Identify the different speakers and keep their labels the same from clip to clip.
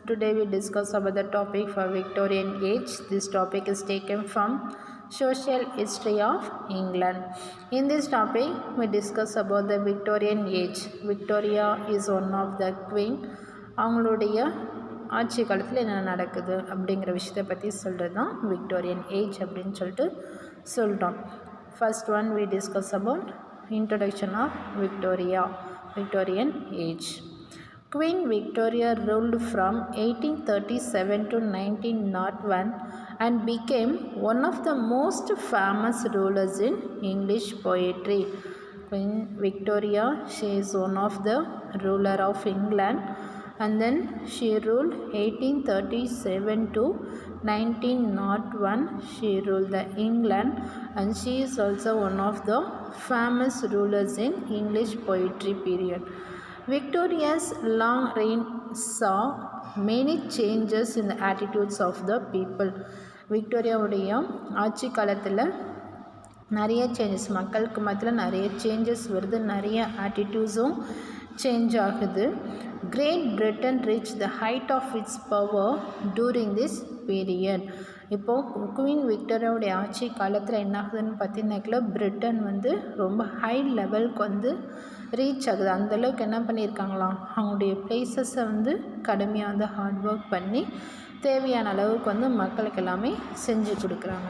Speaker 1: Today we discuss about the topic for Victorian age. This topic is taken from Social History of England. In this topic we discuss about the Victorian age. Victoria is one of the queen. அவங்களுடைய ஆட்சி காலத்தில் என்ன நடக்குது அப்படிங்கிற விஷயத்தை பற்றி சொல்கிறது தான் விக்டோரியன் ஏஜ் அப்படின்னு சொல்லிட்டு சொல்கிறோம். First one we discuss about introduction of Victorian age. Queen Victoria ruled from 1837 to 1901 and became one of the most famous rulers in English poetry. Queen Victoria, she is one of the ruler of England, and then she ruled 1837 to 1901. She ruled the England, and she is also one of the famous rulers in English poetry period. Victoria's long reign saw many changes in the attitudes of the people. விக்டோரியாவுடைய ஆட்சி காலத்தில் நிறைய changes, மக்களுக்கு மத்தியில் நிறைய changes வருது, நிறைய ஆட்டிடியூட்ஸும் change ஆகுது. Great Britain reach the height of its power during this period. இப்போது குவீன் விக்டோரியாவுடைய ஆட்சி காலத்தில் என்ன ஆகுதுன்னு பார்த்தீங்கன்னாக்கா பிரிட்டன் வந்து ரொம்ப ஹை லெவலுக்கு வந்து ரீச் ஆகுது. அந்தளவுக்கு என்ன பண்ணியிருக்காங்களாம், அவங்களுடைய பிளேசஸை வந்து கடுமையாக வந்து ஹார்ட் ஒர்க் பண்ணி தேவையான அளவுக்கு வந்து மக்களுக்கு எல்லாமே செஞ்சு கொடுக்குறாங்க.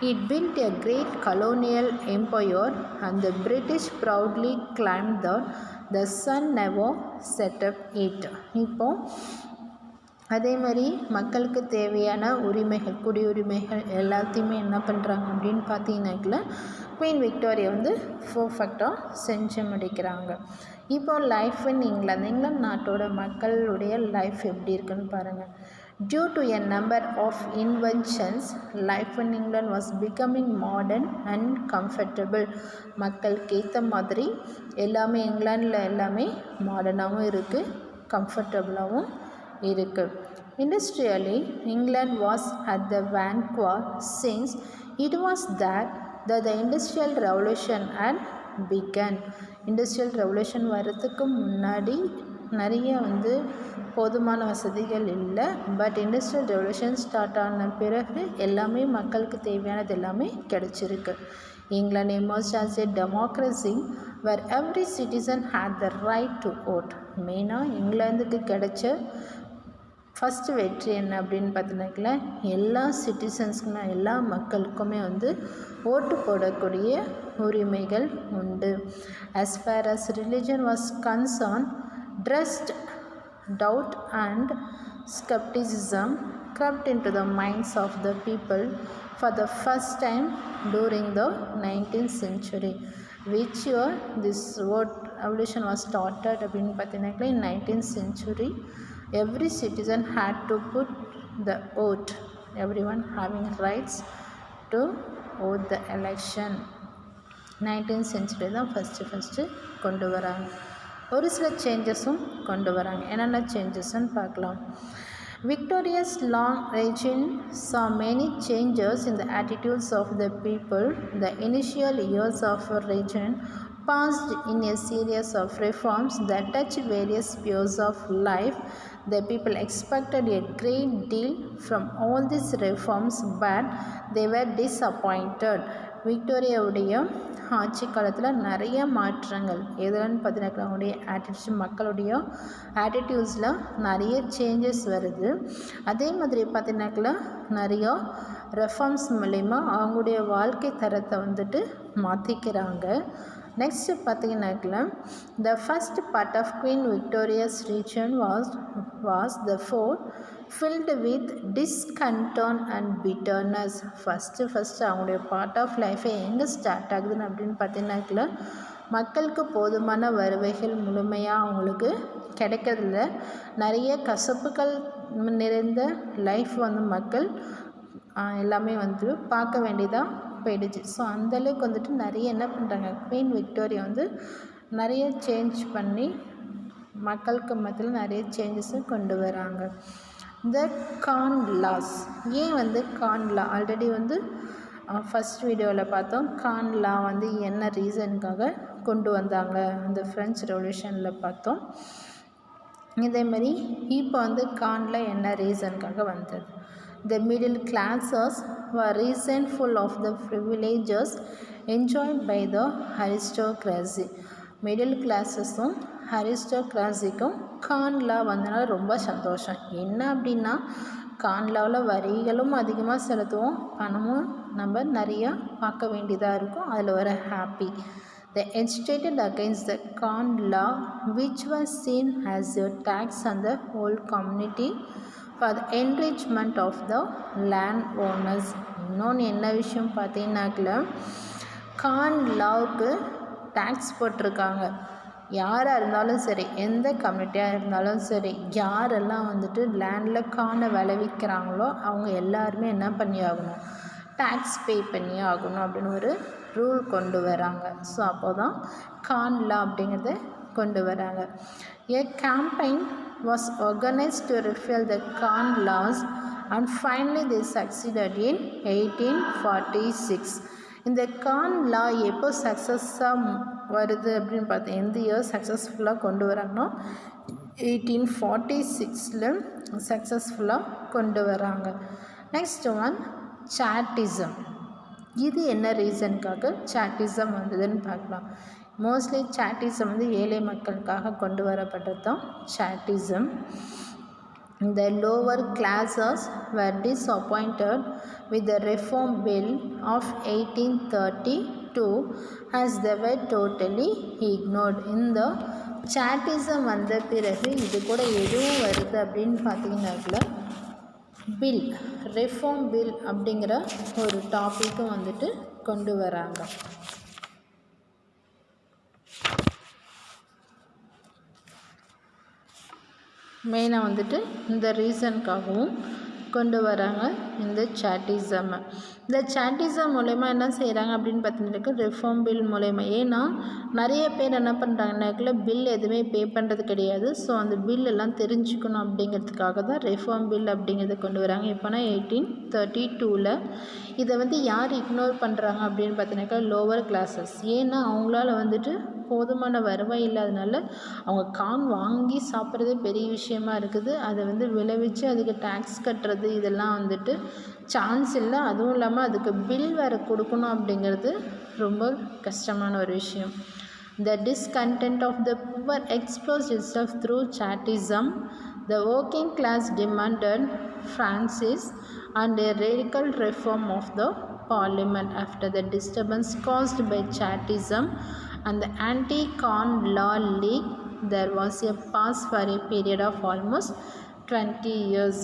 Speaker 1: It built a great colonial empire and the British proudly claim that the sun never set up it. இப்போது அதே மாதிரி மக்களுக்கு தேவையான உரிமைகள், குடியுரிமைகள் எல்லாத்தையுமே என்ன பண்ணுறாங்க அப்படின்னு பார்த்தீங்கன்னாக்கல குவீன் விக்டோரியா வந்து பர்ஃபெக்டாக செஞ்சு முடிக்கிறாங்க. இப்போ லைஃப் இன் இங்கிலாந்து நாட்டோட மக்களுடைய லைஃப் எப்படி இருக்குன்னு பாருங்கள். Due to a number of inventions, life in England was becoming modern and comfortable. மக்களுக்கு ஏற்ற மாதிரி எல்லாமே இங்கிலாண்டில் எல்லாமே மாடர்னாகவும் இருக்குது, கம்ஃபர்டபுளாகவும் இருக்குது. Industrially, England was at the vanguard since it was there that the Industrial Revolution had begun. Industrial revolution வர்றதுக்கு முன்னாடி நிறைய வந்து போதுமான வசதிகள் இல்லை. பட் இண்டஸ்ட்ரியல் ரெவல்யூஷன் ஸ்டார்ட் ஆன பிறகு எல்லாமே மக்களுக்கு தேவையானது எல்லாமே கிடச்சிருக்கு. England emerged as a democracy where every citizen had the right to vote. மெயினாக இங்கிலாந்துக்கு கிடைச்ச ஃபஸ்ட்டு வெற்றி என்ன அப்படின்னு பார்த்தீங்கன்னாக்கா எல்லா சிட்டிசன்ஸ்க்குமே, எல்லா மக்களுக்குமே வந்து ஓட்டு போடக்கூடிய உரிமைகள் உண்டு. as far as religion was concerned, doubt and skepticism crept into the minds of the people for the first time during the 19th century. Which year this word evolution was started அப்படின்னு பார்த்தீங்கன்னாக்கா in 19th century. Every citizen had to put the vote, everyone having rights to vote the election. 19th century தான் first கொண்டு வராங்க. ஒரு சில சேஞ்சஸும் கொண்டு வராங்க. என்னென்ன சேஞ்சஸ்ன்னு பார்க்கலாம். Victoria's long reign saw many changes in the attitudes of the people. The initial years of her reign passed in a series of reforms that touched various spheres of life. The people expected a great deal from all these reforms, but they were disappointed. விக்டோரியாவுடைய ஆட்சி காலத்தில் நிறைய மாற்றங்கள் எதுலன்னு பார்த்தீங்கன்னா அவங்களுடைய attitudes, மக்களுடைய ஆட்டிடியூட்ஸில் நிறைய changes வருது. அதே மாதிரி பார்த்தீங்கன்னாக்கா நிறையா ரெஃபார்ம்ஸ் மூலிமா அவங்களுடைய வாழ்க்கை தரத்தை வந்துட்டு மாற்றிக்கிறாங்க. நெக்ஸ்ட்டு பார்த்தீங்கன்னாக்கா the first part of queen Victoria's reign was the for filled with discontent and bitterness. First அவங்களுடைய பார்ட் ஆஃப் லைஃபை எங்கே ஸ்டார்ட் ஆகுதுன்னு அப்படின்னு பார்த்தீங்கன்னாக்கா மக்களுக்கு போதுமான வருவைகள் முழுமையாக அவங்களுக்கு கிடைக்கிறதில்ல. நிறைய கசப்புகள் நிறைந்த லைஃப் வந்து மக்கள் எல்லாமே வந்து பார்க்க வேண்டியதாக போயிடுச்சு. ஸோ அந்தளவுக்கு வந்துட்டு நிறைய என்ன பண்ணுறாங்க, குவீன் விக்டோரியா வந்து நிறைய சேஞ்ச் பண்ணி மக்களுக்கு மத்தியில் நிறைய சேஞ்சஸும் கொண்டு வராங்க. த கான் லாஸ். ஏன் வந்து கான் லா ஆல்ரெடி வந்து ஃபஸ்ட் வீடியோவில் பார்த்தோம். கான் லா வந்து என்ன ரீசனுக்காக கொண்டு வந்தாங்க அந்த ஃப்ரெஞ்ச் ரெவல்யூஷனில் பார்த்தோம். இதேமாரி இப்போ வந்து கானில் என்ன ரீசனுக்காக வந்தது. The middle classes were resentful of the privileges enjoyed by the aristocracy. Middle கிளாஸஸும் அரிஸ்டோக்ராசிக்கும் கான்லா வந்தனால ரொம்ப சந்தோஷம். என்ன அப்படின்னா கான்லாவில் வரிகளும் அதிகமாக செலுத்துவோம், பணமும் நம்ம நிறையா பார்க்க வேண்டியதாக இருக்கும். அதில் வர happy. They agitated against the Corn Law, which was seen as a tax on the whole community for the enrichment of the landowners. இன்னொன்று என்ன விஷயம் பார்த்தீங்கன்னாக்கில் கான் லாவுக்கு டேக்ஸ் போட்டிருக்காங்க. யாராக இருந்தாலும் சரி, எந்த கம்யூனிட்டியாக இருந்தாலும் சரி, யாரெல்லாம் வந்துட்டு லேண்டில் கானை விளைவிக்கிறாங்களோ அவங்க எல்லாருமே என்ன பண்ணி ஆகணும், டேக்ஸ் பே பண்ணி ஆகணும் அப்படின்னு ஒரு ரூல் கொண்டு வராங்க. ஸோ அப்போ தான் கான் லா அப்படிங்கிறத கொண்டு வராங்க. A campaign was organized to repeal the Corn Laws and finally they succeeded in 1846. இந்த கான் லா எப்போ சக்ஸஸாக வருது அப்படின்னு பார்த்தா எந்த இயர் சக்ஸஸ்ஃபுல்லாக கொண்டு வராங்கன்னா 1846 சக்ஸஸ்ஃபுல்லாக கொண்டு வராங்க. Next one Chartism. இது என்ன ரீசனுக்காக சாட்டிசம் வந்ததுன்னு பார்க்கலாம். மோஸ்ட்லி சாட்டிசம் வந்து ஏழை மக்களுக்காக கொண்டு வரப்பட்டது தான் சாட்டிசம். The lower classes were disappointed with the reform bill of 1832 as they were totally ignored. இந்த சாட்டிசம் வந்த பிறகு இது கூட எதுவும் வருது அப்படின்னு பார்த்தீங்கன்னாக்குல பில், ரெஃபார்ம் பில் அப்படிங்கிற ஒரு டாப்பிக்கும் வந்துட்டு கொண்டு வராங்க. மெயினாக வந்துட்டு இந்த ரீசனுக்காகவும் கொண்டு வராங்க இந்த சாட்டிசம். இந்த சாட்டிசம் மூலயமா என்ன செய்கிறாங்க அப்படின்னு பார்த்தீங்கன்னா ரிஃபார்ம் பில் மூலயமா. ஏன்னா நிறைய பேர் என்ன பண்ணுறாங்கன்னாக்கில் பில் எதுவுமே பே பண்ணுறது கிடையாது. ஸோ அந்த பில்லெல்லாம் தெரிஞ்சுக்கணும் அப்படிங்கிறதுக்காக தான் ரிஃபார்ம் பில் அப்படிங்கிறத கொண்டு வராங்க. இப்போனா 1832 இதை வந்து யார் இக்னோர் பண்ணுறாங்க அப்படின்னு பார்த்தீங்கன்னாக்கா லோவர் கிளாஸஸ். ஏன்னா அவங்களால வந்துட்டு போதுமான வருவாய் இல்லாதனால அவங்க கான் வாங்கி சாப்பிட்றதே பெரிய விஷயமா இருக்குது. அதை வந்து விளைவிச்சு அதுக்கு டேக்ஸ் கட்டுறது இதெல்லாம் வந்துட்டு சான்ஸ் இல்லை. அதுவும் இல்லாமல் அதுக்கு பில் வேறு கொடுக்கணும் அப்படிங்கிறது ரொம்ப கஷ்டமான ஒரு விஷயம். The discontent of the poor expressed itself through chatism. The working class demanded franchise and a radical reform of the parliament. After the disturbance caused by chatism and the anti-Corn Law League, there was a pause for a period of almost 20 years.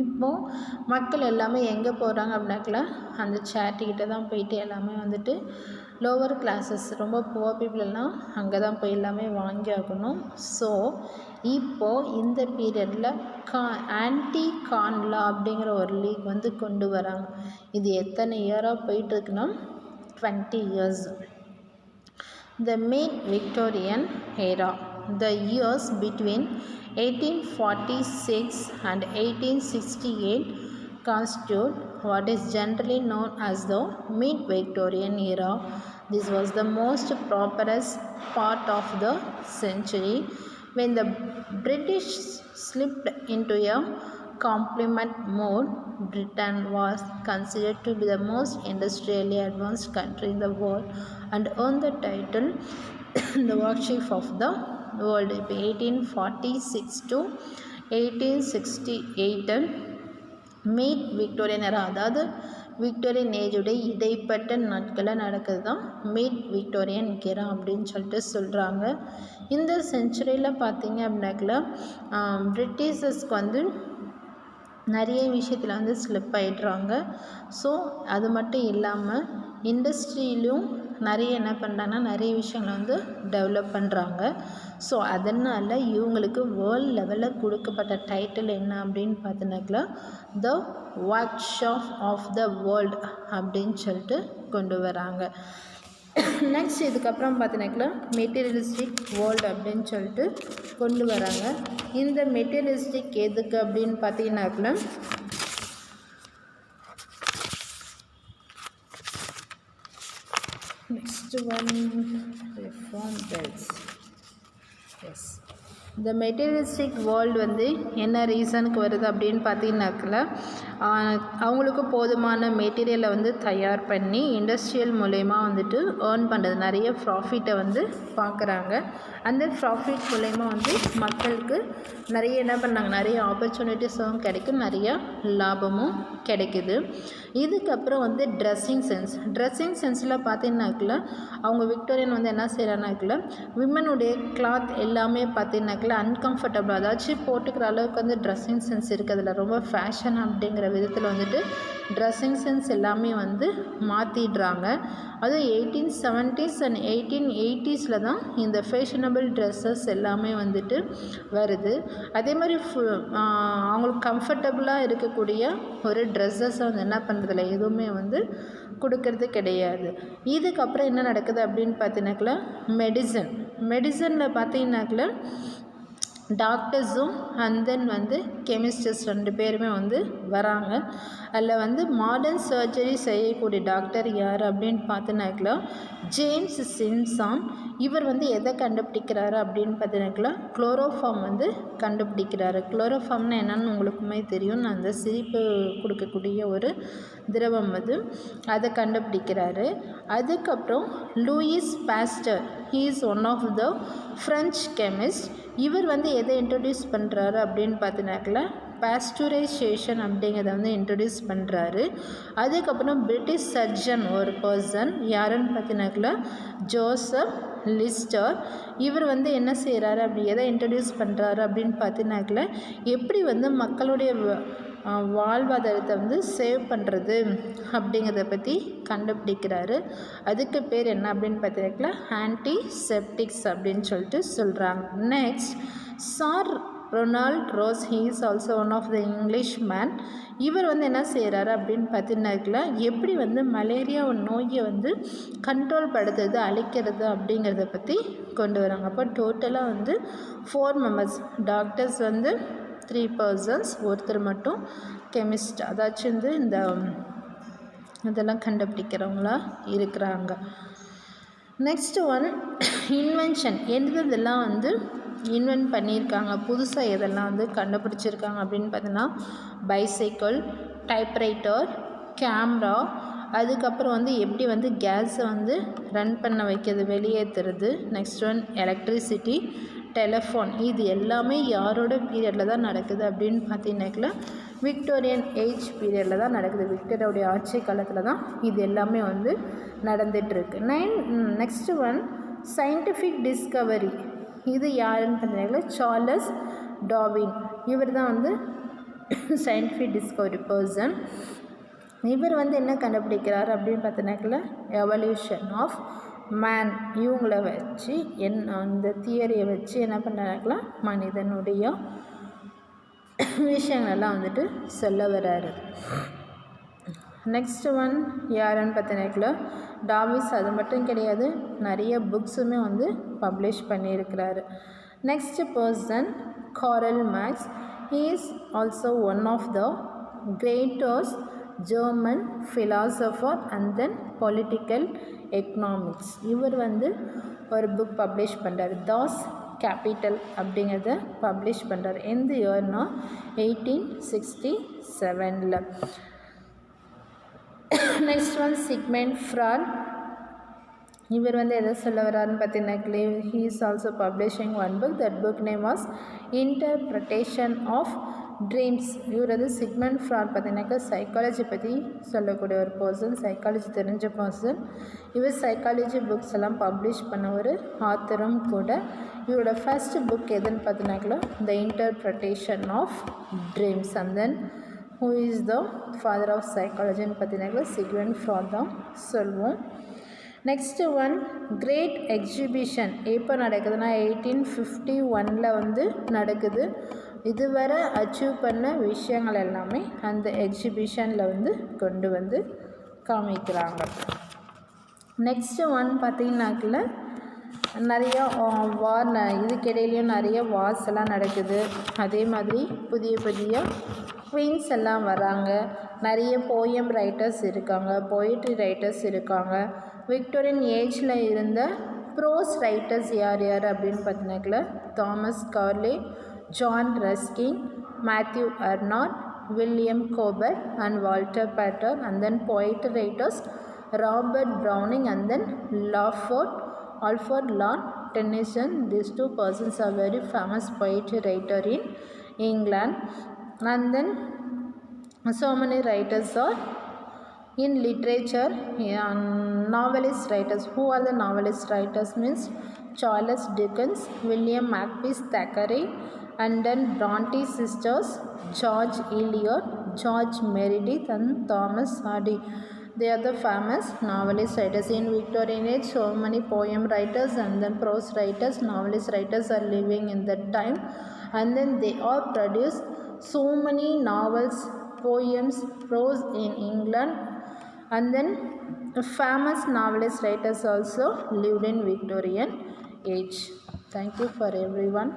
Speaker 1: இப்போது மக்கள் எல்லாமே எங்கே போகிறாங்க அப்படின்னாக்கல அந்த சேட்டுக்கிட்ட தான் போயிட்டு எல்லாமே வந்துட்டு லோவர் கிளாஸஸ் ரொம்ப புவர் பீப்புளெல்லாம் அங்கே தான் போய் எல்லாமே வாங்கி ஆகணும். ஸோ இப்போது இந்த பீரியடில் ஆன்டி கான் லா அப்படிங்கிற ஒரு லீக் வந்து கொண்டு வராங்க. இது எத்தனை இயராக போயிட்டுருக்குன்னா 20 years. The mid-Victorian era. The years between 1846 and 1868 constitute what is generally known as the mid-Victorian era. This was the most prosperous part of the century when the British slipped into a complement mode. Britain was considered to be the most industrially advanced country in the world and earned the title the worship of the world. இப்போ 1846 to 1868 mid Victorian எரா, அதாவது Victorian ஏஜுடைய இடைப்பட்ட நாட்களில் நடக்குது தான் mid Victorian எரா அப்படின்னு சொல்லிட்டு சொல்கிறாங்க. இந்த செஞ்சுரியில் பார்த்தீங்க அப்படின்னாக்கல பிரிட்டிஷர்ஸ்க்கு வந்து நிறைய விஷயத்தில் வந்து ஸ்லிப் ஆகிடுறாங்க. ஸோ அது மட்டும் இல்லாமல் இண்டஸ்ட்ரியிலும் நிறைய என்ன பண்ணுறாங்கன்னா நிறைய விஷயங்களை வந்து டெவலப் பண்ணுறாங்க. ஸோ அதனால் இவங்களுக்கு வேர்ல்ட் லெவலில் கொடுக்கப்பட்ட டைட்டில் என்ன அப்படின்னு பார்த்தீங்கன்னாக்கா the workshop of the world அப்படின்னு சொல்லிட்டு கொண்டு வராங்க. நெக்ஸ்ட் இதுக்கப்புறம் பார்த்தீங்கன்னாக்கா மெட்டீரியலிஸ்டிக் வேர்ல்டு அப்படின்னு சொல்லிட்டு கொண்டு வராங்க. இந்த மெட்டீரியலிஸ்டிக் எதுக்கு அப்படின்னு பார்த்தீங்கன்னாக்கா next one reform bills. Yes, இந்த மெட்டீரியலிஸ்டிக் வேர்ல்டு வந்து என்ன ரீசனுக்கு வருது அப்படின்னு பார்த்தீங்கன்னாக்கல அவங்களுக்கு போதுமான மெட்டீரியலை வந்து தயார் பண்ணி இண்டஸ்ட்ரியல் மூலயமா வந்துட்டு ஏர்ன் பண்ணுறது, நிறைய ப்ராஃபிட்டை வந்து பார்க்குறாங்க. அந்த ப்ராஃபிட் மூலயமா வந்து மக்களுக்கு நிறைய என்ன பண்ணாங்க, நிறைய ஆப்பர்ச்சுனிட்டிஸும் கிடைக்கும், நிறைய லாபமும் கிடைக்குது. இதுக்கப்புறம் வந்து ட்ரெஸ்ஸிங் சென்ஸில் பார்த்தீங்கன்னாக்கல அவங்க விக்டோரியன் வந்து என்ன செய்கிறாங்கனாக்கல விமனுடைய கிளாத் எல்லாமே பார்த்தீங்கன்னாக்கல அன்கம்ஃபர்டபுள், அதாச்சும் போட்டுக்கிற அளவுக்கு வந்து ட்ரெஸ்ஸிங் சென்ஸ் இருக்கிறதுல ரொம்ப ஃபேஷன் அப்படிங்கிற விதத்தில் வந்துட்டு ட்ரெஸ்ஸிங் சென்ஸ் எல்லாமே வந்து மாற்றிடுறாங்க. அதுவும் 1870s அண்ட் 1880s தான் இந்த ஃபேஷனபிள் ட்ரெஸ்ஸஸ் எல்லாமே வந்துட்டு வருது. அதே மாதிரி அவங்களுக்கு கம்ஃபர்டபுளாக இருக்கக்கூடிய ஒரு ட்ரெஸ்ஸஸை வந்து என்ன பண்ணுறதில்ல, எதுவுமே வந்து கொடுக்கறது கிடையாது. இதுக்கப்புறம் என்ன நடக்குது அப்படின்னு பார்த்தீங்கன்னாக்கல மெடிசனில் பார்த்தீங்கன்னாக்கல டாக்டர்ஸும் அண்ட் தென் வந்து கெமிஸ்டர்ஸ் 2 பேருமே வந்து வராங்க. அதில் வந்து மாடர்ன் சர்ஜரி செய்யக்கூடிய டாக்டர் யார் அப்படின்னு பார்த்தீங்கன்னாக்கல ஜேம்ஸ் சிம்சான். இவர் வந்து எதை கண்டுபிடிக்கிறாரு அப்படின்னு பார்த்தீங்கன்னாக்கல குளோரோஃபார்ம் வந்து கண்டுபிடிக்கிறாரு. குளோரோஃபார்ம்னா என்னன்னு உங்களுக்குமே தெரியும், நான் அந்த சிரிப்பு கொடுக்கக்கூடிய ஒரு திரவம் அது, அதை கண்டுபிடிக்கிறாரு. அதுக்கப்புறம் Louis Pasteur, he is one of the French chemist. இவர் வந்து எதை இன்ட்ரடியூஸ் பண்ணுறாரு அப்படின்னு பார்த்தீங்கன்னாக்கல பாஸ்டரைசேஷன் அப்படிங்கிறத வந்து இன்ட்ரடியூஸ் பண்ணுறாரு. அதுக்கப்புறம் பிரிட்டிஷ் சர்ஜன் ஒரு பர்சன் யாருன்னு பார்த்தீங்கன்னாக்கல ஜோசப் லிஸ்டர். இவர் வந்து என்ன செய்கிறாரு, அப்படி எதை இன்ட்ரடியூஸ் பண்ணுறாரு அப்படின்னு பார்த்தீங்கன்னாக்கல எப்படி வந்து மக்களுடைய வாழ்வாதாரத்தை வந்து சேவ் பண்ணுறது அப்படிங்கிறத பற்றி கண்டுபிடிக்கிறாரு. அதுக்கு பேர் என்ன அப்படின்னு பார்த்தீங்கன்னாக்கல ஆன்டிசெப்டிக்ஸ் அப்படின்னு சொல்லிட்டு சொல்கிறாங்க. Next sir Ronald Ross, he is also one of the English man. இவர் வந்து என்ன செய்கிறாரு அப்படின்னு பார்த்தீங்கன்னாக்கல எப்படி வந்து மலேரியா நோயை வந்து கண்ட்ரோல் படுத்துறது, அழிக்கிறது அப்படிங்கிறத பற்றி கொண்டு வராங்க. அப்போ டோட்டலாக வந்து 4 மெம்பர்ஸ், டாக்டர்ஸ் வந்து 3 பர்சன்ஸ், ஒருத்தர் மட்டும் கெமிஸ்ட், அதாச்சும் வந்து இந்த இதெல்லாம் கண்டுபிடிக்கிறவங்களா இருக்கிறாங்க. நெக்ஸ்ட் ஒன் இன்வென்ஷன், எந்தெல்லாம் வந்து இன்வென்ட் பண்ணியிருக்காங்க, புதுசாக எதெல்லாம் வந்து கண்டுபிடிச்சிருக்காங்க அப்படின்னு பார்த்தீங்கன்னா பைசைக்கிள், டைப்ரைட்டர், கேமரா, அதுக்கப்புறம் வந்து எப்படி வந்து கேஸை வந்து ரன் பண்ண வைக்கிறது, வெளியேற்றுறது. Next one electricity, telephone. இது எல்லாமே யாரோட பீரியடில் தான் நடக்குது அப்படின்னு பார்த்தீங்கன்னாக்கல விக்டோரியன் ஏஜ் பீரியடில் தான் நடக்குது. விக்டோரியாவுடைய ஆட்சி காலத்தில் தான் இது எல்லாமே வந்து நடந்துகிட்ருக்கு. Next one scientific Discovery. இது யாருன்னு பார்த்தீங்கன்னா சார்லஸ் டார்வின். இவர் தான் வந்து சயின்டிஃபிக் டிஸ்கவரி பர்சன். இவர் வந்து என்ன கண்டுபிடிக்கிறார் அப்படின்னு பார்த்தீங்கன்னாக்கல எவல்யூஷன் ஆஃப் மேன். இவங்களை வச்சு அந்த தியரியை வச்சு என்ன பண்ணுறாங்களா மனிதனுடைய விஷயங்களெல்லாம் வந்துட்டு சொல்ல வர்றாரு. நெக்ஸ்ட் ஒன் யாருன்னு பார்த்தீங்கன்னாக்கல டார்வின். அது மட்டும் கிடையாது, நிறைய புக்ஸுமே வந்து பப்ளிஷ் பண்ணியிருக்கிறாரு. Next person Karl Marx. He is also one of the greatest German philosopher and then political economics. இவர் வந்து ஒரு புக் பப்ளிஷ் பண்ணுறாரு, தாஸ் கேபிட்டல் அப்படிங்கிறத பப்ளிஷ் பண்ணுறாரு. எந்த இயர்னா 1867. Next one Sigmund Freud. இவர் வந்து எதை சொல்ல வர்றாருன்னு பார்த்தீங்கன்னா he is also publishing one book. That book name was interpretation of dreams. இவர் வந்து சிக்மெண்ட் ஃப்ராய்ட் பார்த்தீங்கன்னாக்கா சைக்காலஜி பற்றி சொல்லக்கூடிய ஒரு பர்சன், சைக்காலஜி தெரிஞ்ச பர்சன். இவர் சைக்காலஜி புக்ஸ் எல்லாம் பப்ளிஷ் பண்ண ஒரு ஆத்தரும் கூட. இவரோட ஃபர்ஸ்ட் புக் எதுன்னு பார்த்தீங்கன்னாக்கா the interpretation of dreams. And then who is the father of சைக்காலஜின்னு பார்த்தீங்கன்னாக்கா சிக்மெண்ட் ஃப்ராய்ட் தான் சொல்லுவோம். நெக்ஸ்ட்டு ஒன் கிரேட் எக்ஸிபிஷன் எப்போ நடக்குதுன்னா 1851 வந்து நடக்குது. இதுவரை அச்சீவ் பண்ண விஷயங்கள் எல்லாமே அந்த எக்ஸிபிஷனில் வந்து கொண்டு வந்து காமிக்கிறாங்க. நெக்ஸ்ட்டு ஒன் பார்த்திங்கனாக்கில் நிறையா வார், இதுக்கிடையிலையும் நிறைய வார்ஸ் எல்லாம் நடக்குது. அதே மாதிரி புதிய புதிய குவீன்ஸ் எல்லாம் வராங்க. நிறைய போயம் ரைட்டர்ஸ் இருக்காங்க, போயிட்ரி ரைட்டர்ஸ் இருக்காங்க. விக்டோரியன் ஏஜில் இருந்த ப்ரோஸ் ரைட்டர்ஸ் யார் யார் அப்படின்னு பார்த்தீங்கன்னாக்கல Thomas Carlyle, John Ruskin, Matthew Arnold, William Cobbett and Walter Pater. And then poetry writers Robert Browning and then Alfred Lord Tennyson. These two persons are very famous poetry writer in England. And then so many writers are in literature. Novelist writers. Who are the novelist writers means Charles Dickens, William Makepeace Thackeray, and then Bronte sisters, George Eliot, George Meredith and Thomas Hardy. They are the famous novelist writers. In Victorian age, so many poem writers and then prose writers, novelist writers are living in that time, and then they all produced so many novels, poems, prose in England, and then famous novelist writers also lived in Victorian age. Thank you for everyone.